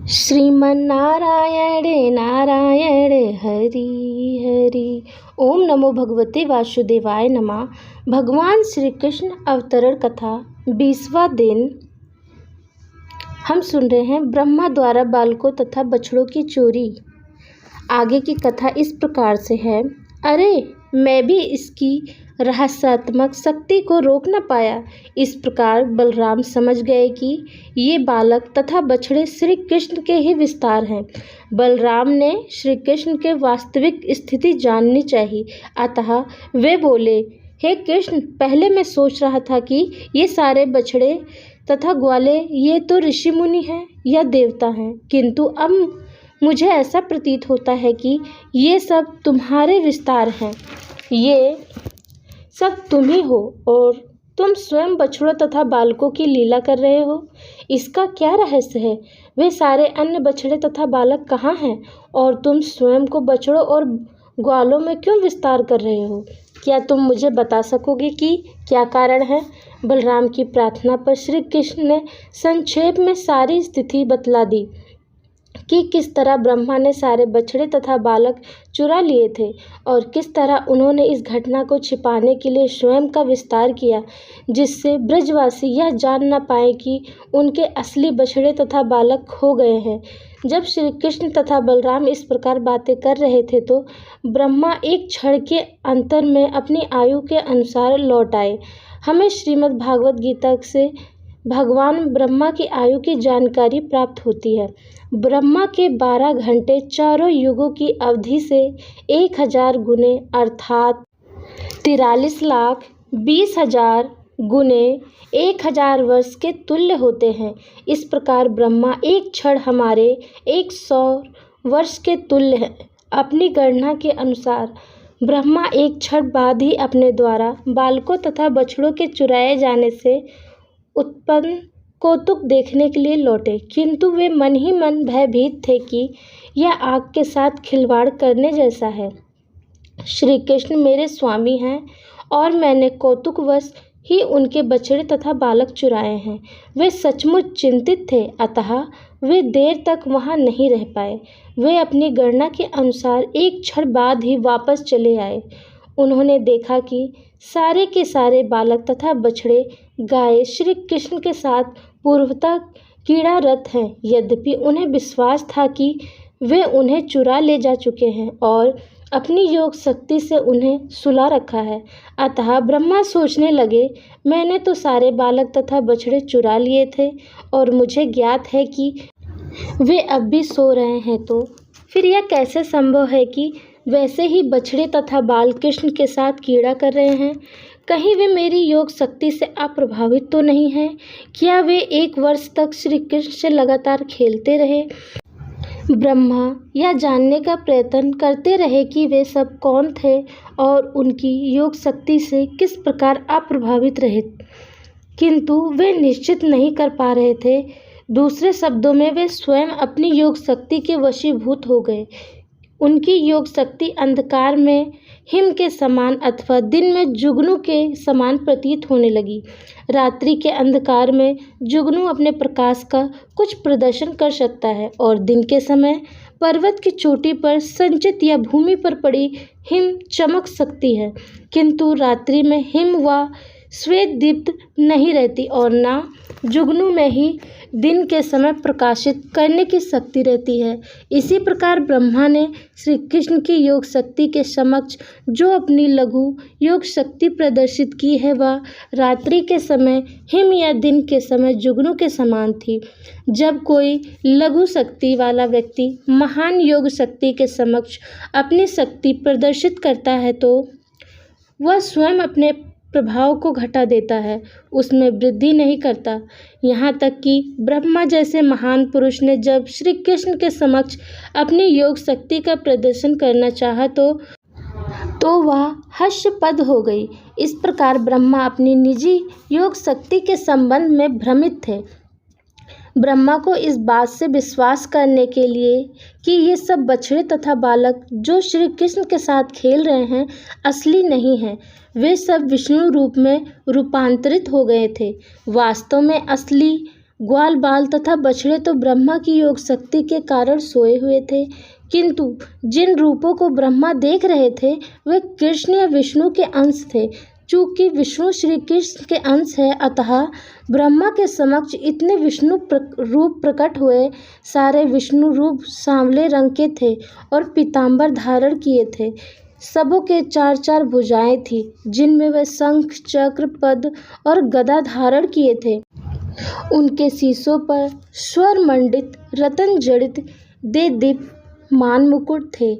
श्रीमन्नारायण नारायण हरि हरि। ओम नमो भगवते वासुदेवाय नमः। भगवान श्री कृष्ण अवतरण कथा 20वां दिन। हम सुन रहे हैं ब्रह्मा द्वारा बालकों तथा बछड़ों की चोरी। आगे की कथा इस प्रकार से है। अरे, मैं भी इसकी रहस्यात्मक शक्ति को रोक न पाया। इस प्रकार बलराम समझ गए कि ये बालक तथा बछड़े श्री कृष्ण के ही विस्तार हैं। बलराम ने श्री कृष्ण के वास्तविक स्थिति जाननी चाहिए, अतः वे बोले, हे कृष्ण, पहले मैं सोच रहा था कि ये सारे बछड़े तथा ग्वाले ये तो ऋषि मुनि हैं या देवता हैं, किंतु अब मुझे ऐसा प्रतीत होता है कि ये सब तुम्हारे विस्तार हैं। ये सब तुम ही हो और तुम स्वयं बछड़ों तथा बालकों की लीला कर रहे हो। इसका क्या रहस्य है? वे सारे अन्य बछड़े तथा बालक कहाँ हैं और तुम स्वयं को बछड़ों और ग्वालों में क्यों विस्तार कर रहे हो? क्या तुम मुझे बता सकोगे कि क्या कारण है? बलराम की प्रार्थना पर श्री कृष्ण ने संक्षेप में सारी स्थिति बतला दी कि किस तरह ब्रह्मा ने सारे बछड़े तथा बालक चुरा लिए थे और किस तरह उन्होंने इस घटना को छिपाने के लिए स्वयं का विस्तार किया, जिससे ब्रजवासी यह जान न पाए कि उनके असली बछड़े तथा बालक खो गए हैं। जब श्री कृष्ण तथा बलराम इस प्रकार बातें कर रहे थे तो ब्रह्मा एक क्षण के अंतर में अपनी आयु के अनुसार लौट आए। हमें श्रीमद् भागवत गीता से भगवान ब्रह्मा की आयु की जानकारी प्राप्त होती है। ब्रह्मा के 12 घंटे चारों युगों की अवधि से 1000 गुने अर्थात 43,20,000 गुने 1000 वर्ष के तुल्य होते हैं। इस प्रकार ब्रह्मा एक क्षण हमारे 100 वर्ष के तुल्य है। अपनी गणना के अनुसार ब्रह्मा एक क्षण बाद ही अपने द्वारा बालकों तथा बछड़ों के चुराए जाने से उत्पन्न कौतुक देखने के लिए लौटे, किंतु वे मन ही मन भयभीत थे कि यह आग के साथ खिलवाड़ करने जैसा है। श्री कृष्ण मेरे स्वामी हैं और मैंने कौतुकवश ही उनके बछड़े तथा बालक चुराए हैं। वे सचमुच चिंतित थे, अतः वे देर तक वहां नहीं रह पाए। वे अपनी गणना के अनुसार एक क्षण बाद ही वापस चले आए। उन्होंने देखा कि सारे के सारे बालक तथा बछड़े गाय श्री कृष्ण के साथ पूर्वतः क्रीड़ारत हैं। यद्यपि उन्हें विश्वास था कि वे उन्हें चुरा ले जा चुके हैं और अपनी योग शक्ति से उन्हें सुला रखा है, अतः ब्रह्मा सोचने लगे, मैंने तो सारे बालक तथा बछड़े चुरा लिए थे और मुझे ज्ञात है कि वे अब भी सो रहे हैं, तो फिर यह कैसे संभव है कि वैसे ही बछड़े तथा बाल कृष्ण के साथ क्रीड़ा कर रहे हैं? कहीं वे मेरी योग शक्ति से अप्रभावित तो नहीं हैं? क्या वे 1 वर्ष तक श्री कृष्ण से लगातार खेलते रहे? ब्रह्मा यह जानने का प्रयत्न करते रहे कि वे सब कौन थे और उनकी योग शक्ति से किस प्रकार अप्रभावित रहे, किंतु वे निश्चित नहीं कर पा रहे थे। दूसरे शब्दों में वे स्वयं अपनी योग शक्ति के वशीभूत हो गए। उनकी योग शक्ति अंधकार में हिम के समान अथवा दिन में जुगनू के समान प्रतीत होने लगी। रात्रि के अंधकार में जुगनू अपने प्रकाश का कुछ प्रदर्शन कर सकता है और दिन के समय पर्वत की चोटी पर संचित या भूमि पर पड़ी हिम चमक सकती है, किंतु रात्रि में हिम व श्वेत दीप्त नहीं रहती और न जुगनू में ही दिन के समय प्रकाशित करने की शक्ति रहती है। इसी प्रकार ब्रह्मा ने श्री कृष्ण की योग शक्ति के समक्ष जो अपनी लघु योग शक्ति प्रदर्शित की है, वह रात्रि के समय हिम या दिन के समय जुगनू के समान थी। जब कोई लघु शक्ति वाला व्यक्ति महान योग शक्ति के समक्ष अपनी शक्ति प्रदर्शित करता है तो वह स्वयं अपने प्रभाव को घटा देता है, उसमें वृद्धि नहीं करता। यहाँ तक कि ब्रह्मा जैसे महान पुरुष ने जब श्री कृष्ण के समक्ष अपनी योग शक्ति का प्रदर्शन करना चाहा तो वह हास्यास्पद हो गई। इस प्रकार ब्रह्मा अपनी निजी योग शक्ति के संबंध में भ्रमित थे। ब्रह्मा को इस बात से विश्वास करने के लिए कि ये सब बछड़े तथा बालक जो श्री कृष्ण के साथ खेल रहे हैं असली नहीं हैं, वे सब विष्णु रूप में रूपांतरित हो गए थे। वास्तव में असली ग्वाल बाल तथा बछड़े तो ब्रह्मा की योग शक्ति के कारण सोए हुए थे, किंतु जिन रूपों को ब्रह्मा देख रहे थे वे कृष्ण या विष्णु के अंश थे। चूंकि विष्णु श्री कृष्ण के अंश है, अतः ब्रह्मा के समक्ष इतने विष्णु रूप प्रकट हुए। सारे विष्णु रूप सांवले रंग के थे और पीतांबर धारण किए थे। सबों के 4-4 भुजाएं थी, जिनमें वे शंख, चक्र, पद और गदा धारण किए थे। उनके शीशों पर स्वर मंडित रतन जड़ित दे दीप्यमान मुकुट थे।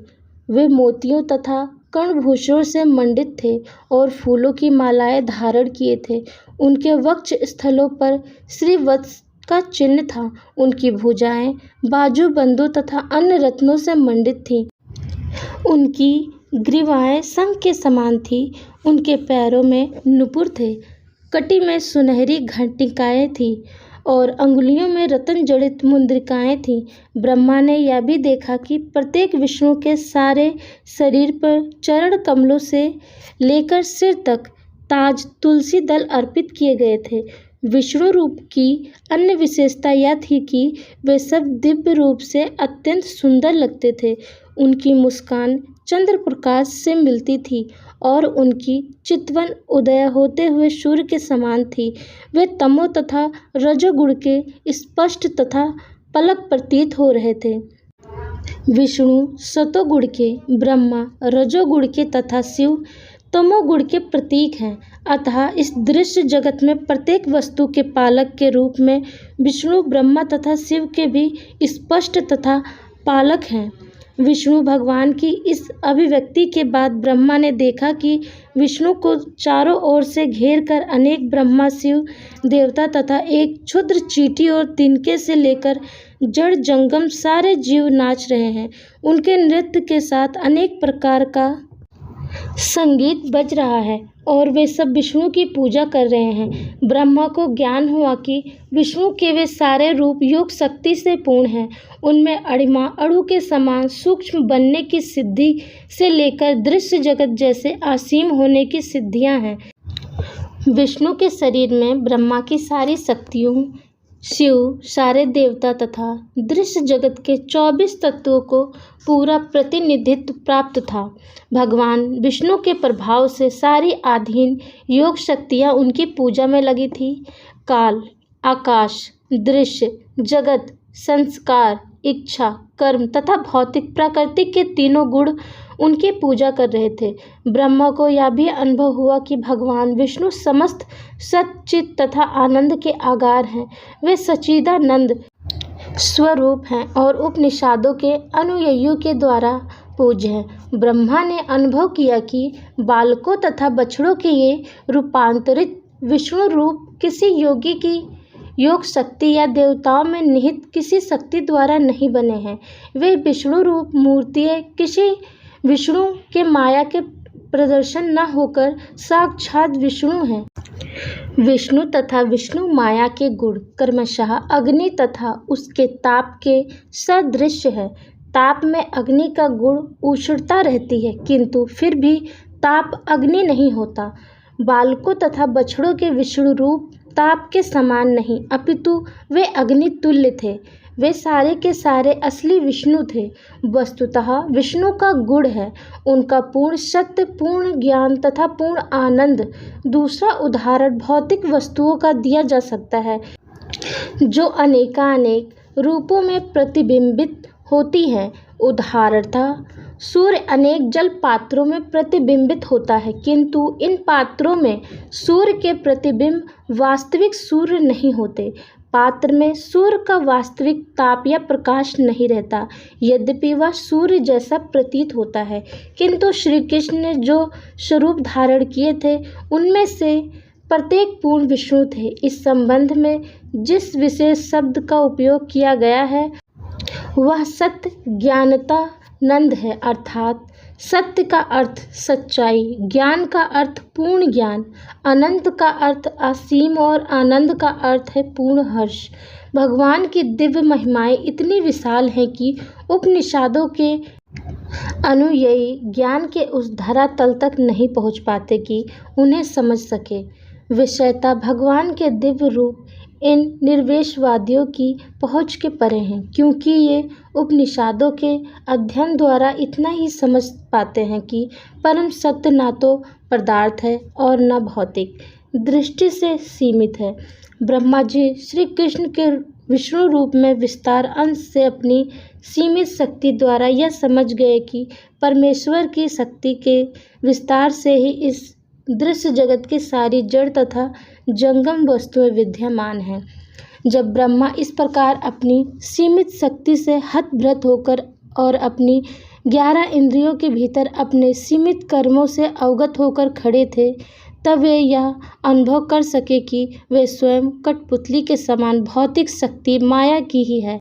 वे मोतियों तथा कर्णभूषणों से मंडित थे और फूलों की मालाएं धारण किए थे। उनके वक्ष स्थलों पर श्रीवत्स का चिन्ह था। उनकी भुजाएं बाजूबंदों तथा अन्य रत्नों से मंडित थीं। उनकी ग्रीवाएं शंख के समान थीं। उनके पैरों में नुपुर थे, कटी में सुनहरी घंटिकाएं थीं और अंगुलियों में रतन जड़ित मुद्रिकाएं थीं। ब्रह्मा ने यह भी देखा कि प्रत्येक विष्णु के सारे शरीर पर चरण कमलों से लेकर सिर तक ताज तुलसी दल अर्पित किए गए थे। विष्णु रूप की अन्य विशेषता यह थी कि वे सब दिव्य रूप से अत्यंत सुंदर लगते थे। उनकी मुस्कान चंद्र प्रकाश से मिलती थी और उनकी चितवन उदय होते हुए सूर्य के समान थी। वे तमो तथा रजोगुण के स्पष्ट तथा पलक प्रतीत हो रहे थे। विष्णु सतोगुण के, ब्रह्मा रजोगुण के तथा शिव तमोगुण के प्रतीक हैं। अतः इस दृश्य जगत में प्रत्येक वस्तु के पालक के रूप में विष्णु, ब्रह्मा तथा शिव के भी स्पष्ट तथा पालक हैं। विष्णु भगवान की इस अभिव्यक्ति के बाद ब्रह्मा ने देखा कि विष्णु को चारों ओर से घेर कर अनेक ब्रह्मा, शिव, देवता तथा एक क्षुद्र चींटी और तिनके से लेकर जड़ जंगम सारे जीव नाच रहे हैं। उनके नृत्य के साथ अनेक प्रकार का संगीत बज रहा है और वे सब विष्णु की पूजा कर रहे हैं। ब्रह्मा को ज्ञान हुआ कि विष्णु के वे सारे रूप योग शक्ति से पूर्ण हैं। उनमें अणिमा अणु के समान सूक्ष्म बनने की सिद्धि से लेकर दृश्य जगत जैसे असीम होने की सिद्धियां हैं। विष्णु के शरीर में ब्रह्मा की सारी शक्तियों, शिव सारे देवता तथा दृश्य जगत के 24 तत्वों को पूरा प्रतिनिधित्व प्राप्त था। भगवान विष्णु के प्रभाव से सारी आधीन योग शक्तियाँ उनकी पूजा में लगी थी। काल, आकाश, दृश्य जगत, संस्कार, इच्छा, कर्म तथा भौतिक प्रकृति के तीनों गुण उनकी पूजा कर रहे थे। ब्रह्मा को यह भी अनुभव हुआ कि भगवान विष्णु समस्त सच्चित तथा आनंद के आगार हैं। वे सच्चिदानंद स्वरूप हैं और उपनिषदों के अनुयायियों के द्वारा पूज्य हैं। ब्रह्मा ने अनुभव किया कि बालकों तथा बछड़ों के ये रूपांतरित विष्णु रूप किसी योगी की योग शक्ति या देवताओं में निहित किसी शक्ति द्वारा नहीं बने हैं। वे विष्णु रूप मूर्तियाँ किसी विष्णु के माया के प्रदर्शन न होकर साक्षात विष्णु हैं। विष्णु तथा विष्णु माया के गुण क्रमशः अग्नि तथा उसके ताप के सदृश है। ताप में अग्नि का गुण उष्णता रहती है, किंतु फिर भी ताप अग्नि नहीं होता। बालकों तथा बछड़ों के विष्णु रूप ताप के समान नहीं, अपितु वे अग्नि तुल्य थे। वे सारे के सारे असली विष्णु थे। वस्तुतः विष्णु का गुण है उनका पूर्ण सत्य, पूर्ण ज्ञान तथा पूर्ण आनंद। दूसरा उदाहरण भौतिक वस्तुओं का दिया जा सकता है जो अनेकानेक रूपों में प्रतिबिंबित होती हैं। उदाहरणतः सूर्य अनेक जल पात्रों में प्रतिबिंबित होता है, किंतु इन पात्रों में सूर्य के प्रतिबिंब वास्तविक सूर्य नहीं होते। पात्र में सूर्य का वास्तविक ताप या प्रकाश नहीं रहता, यद्यपि वह सूर्य जैसा प्रतीत होता है। किंतु श्री कृष्ण ने जो स्वरूप धारण किए थे उनमें से प्रत्येक पूर्ण विष्णु थे। इस संबंध में जिस विशेष शब्द का उपयोग किया गया है वह सत्य ज्ञानतानंद है, अर्थात सत्य का अर्थ सच्चाई, ज्ञान का अर्थ पूर्ण ज्ञान, अनंत का अर्थ असीम और आनंद का अर्थ है पूर्ण हर्ष। भगवान की दिव्य महिमाएं इतनी विशाल हैं कि उपनिषदों के अनुयायी ज्ञान के उस धरातल तक नहीं पहुंच पाते कि उन्हें समझ सके। विषयता भगवान के दिव्य रूप इन निर्वेशवादियों की पहुँच के परे हैं, क्योंकि ये उपनिषदों के अध्ययन द्वारा इतना ही समझ पाते हैं कि परम सत्य ना तो पदार्थ है और न भौतिक दृष्टि से सीमित है। ब्रह्मा जी श्री कृष्ण के विष्णु रूप में विस्तार अंश से अपनी सीमित शक्ति द्वारा यह समझ गए कि परमेश्वर की शक्ति के विस्तार से ही इस दृश्य जगत की सारी जड़ तथा जंगम वस्तुएं विद्यमान हैं। जब ब्रह्मा इस प्रकार अपनी सीमित शक्ति से हतप्रभ होकर और अपनी 11 इंद्रियों के भीतर अपने सीमित कर्मों से अवगत होकर खड़े थे, तब वे यह अनुभव कर सके कि वे स्वयं कठपुतली के समान भौतिक शक्ति माया की ही है।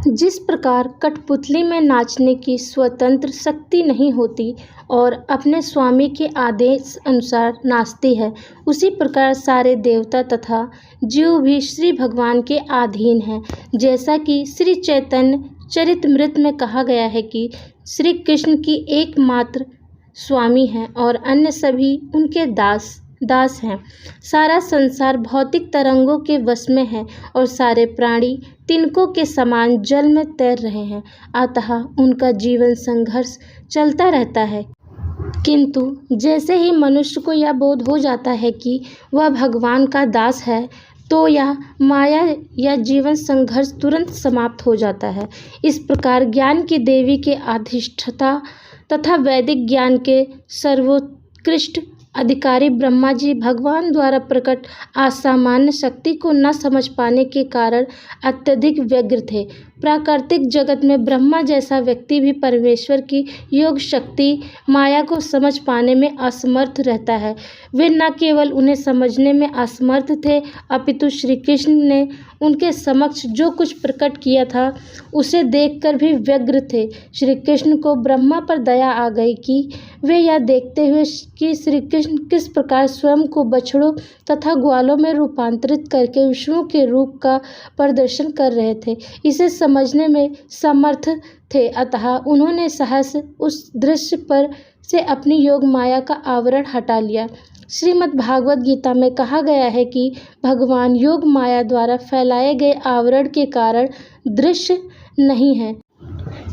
जिस प्रकार कठपुतली में नाचने की स्वतंत्र शक्ति नहीं होती और अपने स्वामी के आदेश अनुसार नाचती है, उसी प्रकार सारे देवता तथा जीव भी श्री भगवान के अधीन हैं। जैसा कि श्री चैतन्य चरितमृत में कहा गया है कि श्री कृष्ण की एकमात्र स्वामी हैं और अन्य सभी उनके दास हैं। सारा संसार भौतिक तरंगों के वश में है और सारे प्राणी तिनकों के समान जल में तैर रहे हैं, अतः उनका जीवन संघर्ष चलता रहता है। किंतु जैसे ही मनुष्य को यह बोध हो जाता है कि वह भगवान का दास है, तो यह माया या जीवन संघर्ष तुरंत समाप्त हो जाता है। इस प्रकार ज्ञान की देवी के अधिष्ठाता तथा वैदिक ज्ञान के सर्वोत्कृष्ट अधिकारी ब्रह्मा जी भगवान द्वारा प्रकट असामान्य शक्ति को न समझ पाने के कारण अत्यधिक व्यग्र थे। प्राकृतिक जगत में ब्रह्मा जैसा व्यक्ति भी परमेश्वर की योग शक्ति माया को समझ पाने में असमर्थ रहता है। वे न केवल उन्हें समझने में असमर्थ थे, अपितु श्री कृष्ण ने उनके समक्ष जो कुछ प्रकट किया था उसे देखकर भी व्यग्र थे। श्री कृष्ण को ब्रह्मा पर दया आ गई कि वे यह देखते हुए कि श्री कृष्ण किस प्रकार स्वयं को बछड़ों तथा ग्वालों में रूपांतरित करके विष्णु के रूप का प्रदर्शन कर रहे थे, इसे समझने में समर्थ थे। अतः उन्होंने सहस उस दृश्य पर से अपनी योग माया का आवरण हटा लिया। श्रीमद् भागवत गीता में कहा गया है कि भगवान योग माया द्वारा फैलाए गए आवरण के कारण दृश्य नहीं है।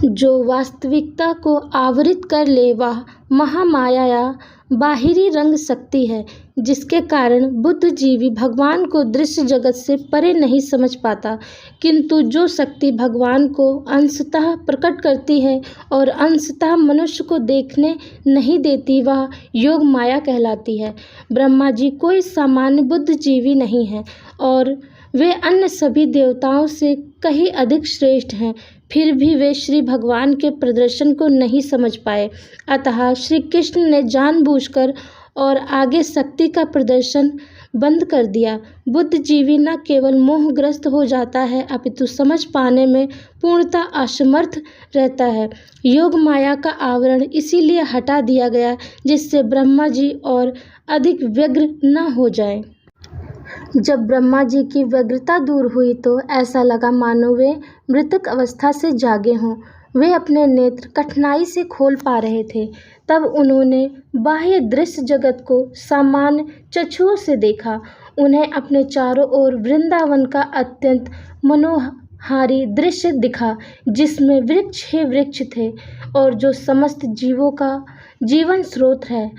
जो वास्तविकता को आवृत कर ले वह महामाया या बाहरी रंग शक्ति है, जिसके कारण बुद्धिजीवी भगवान को दृश्य जगत से परे नहीं समझ पाता। किंतु जो शक्ति भगवान को अंशतः प्रकट करती है और अंशतः मनुष्य को देखने नहीं देती, वह योग माया कहलाती है। ब्रह्मा जी कोई सामान्य बुद्धिजीवी नहीं है और वे अन्य सभी देवताओं से कहीं अधिक श्रेष्ठ हैं, फिर भी वे श्री भगवान के प्रदर्शन को नहीं समझ पाए। अतः श्री कृष्ण ने जानबूझकर और आगे शक्ति का प्रदर्शन बंद कर दिया। बुद्धिजीवी न केवल मोहग्रस्त हो जाता है, अपितु समझ पाने में पूर्णतः असमर्थ रहता है। योग माया का आवरण इसीलिए हटा दिया गया जिससे ब्रह्मा जी और अधिक व्यग्र न हो जाएं। जब ब्रह्मा जी की व्यग्रता दूर हुई तो ऐसा लगा मानो वे मृतक अवस्था से जागे हों। वे अपने नेत्र कठिनाई से खोल पा रहे थे। तब उन्होंने बाह्य दृश्य जगत को सामान्य चक्षुओं से देखा। उन्हें अपने चारों ओर वृंदावन का अत्यंत मनोहारी दृश्य दिखा, जिसमें वृक्ष ही वृक्ष थे और जो समस्त जीवों का जीवन स्रोत है।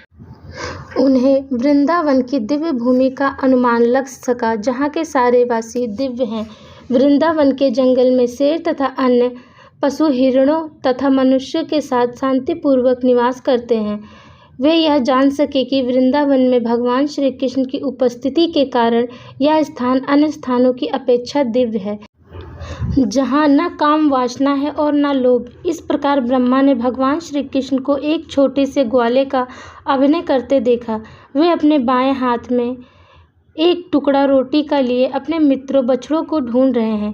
उन्हें वृंदावन की दिव्य भूमि का अनुमान लग सका, जहाँ के सारे वासी दिव्य हैं। वृंदावन के जंगल में शेर तथा अन्य पशु हिरणों तथा मनुष्य के साथ शांतिपूर्वक निवास करते हैं। वे यह जान सके कि वृंदावन में भगवान श्री कृष्ण की उपस्थिति के कारण यह स्थान अन्य स्थानों की अपेक्षा दिव्य है, जहाँ न काम वासना है और न लोभ। इस प्रकार ब्रह्मा ने भगवान श्री कृष्ण को एक छोटे से ग्वाले का अभिनय करते देखा। वे अपने बाएं हाथ में एक टुकड़ा रोटी का लिए अपने मित्रों बछड़ों को ढूंढ रहे हैं।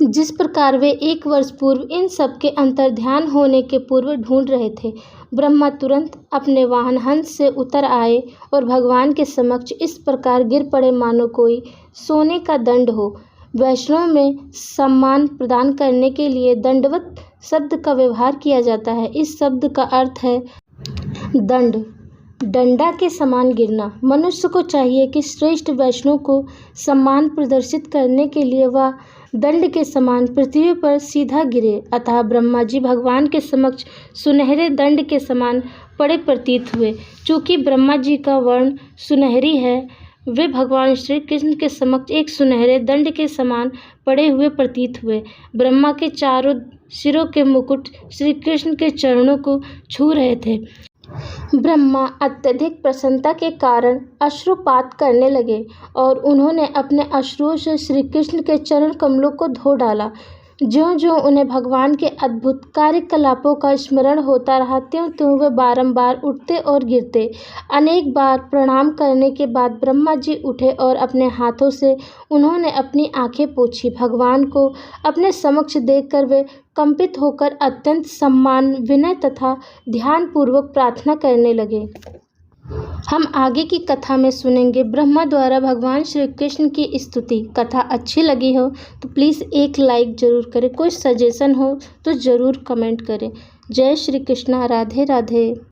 जिस प्रकार वे 1 वर्ष पूर्व इन सब के अंतर्ध्यान होने के पूर्व ढूंढ रहे थे, ब्रह्मा तुरंत अपने वाहन हंस से उतर आए और भगवान के समक्ष इस प्रकार गिर पड़े मानो कोई सोने का दंड हो। वैष्णव में सम्मान प्रदान करने के लिए दंडवत शब्द का व्यवहार किया जाता है। इस शब्द का अर्थ है दंड। डंडा के समान गिरना। मनुष्य को चाहिए कि श्रेष्ठ वैष्णव को सम्मान प्रदर्शित करने के लिए वह दंड के समान पृथ्वी पर सीधा गिरे। अतः ब्रह्मा जी भगवान के समक्ष सुनहरे दंड के समान पड़े प्रतीत हुए। चूंकि ब्रह्मा जी का वर्ण सुनहरी है, वे भगवान श्री कृष्ण के समक्ष एक सुनहरे दंड के समान पड़े हुए प्रतीत हुए। ब्रह्मा के चारों सिरों के मुकुट श्री कृष्ण के चरणों को छू रहे थे। ब्रह्मा अत्यधिक प्रसन्नता के कारण अश्रुपात करने लगे और उन्होंने अपने अश्रुओं से श्री कृष्ण के चरण कमलों को धो डाला। ज्यों-ज्यों उन्हें भगवान के अद्भुत कार्यकलापों का स्मरण होता रहा, त्यों-त्यों वे बारंबार उठते और गिरते। अनेक बार प्रणाम करने के बाद ब्रह्मा जी उठे और अपने हाथों से उन्होंने अपनी आंखें पोंछी। भगवान को अपने समक्ष देखकर वे कंपित होकर अत्यंत सम्मान, विनय तथा ध्यानपूर्वक प्रार्थना करने लगे। हम आगे की कथा में सुनेंगे ब्रह्मा द्वारा भगवान श्री कृष्ण की स्तुति। कथा अच्छी लगी हो तो प्लीज़ एक लाइक ज़रूर करें। कोई सजेशन हो तो ज़रूर कमेंट करें। जय श्री कृष्णा। राधे राधे।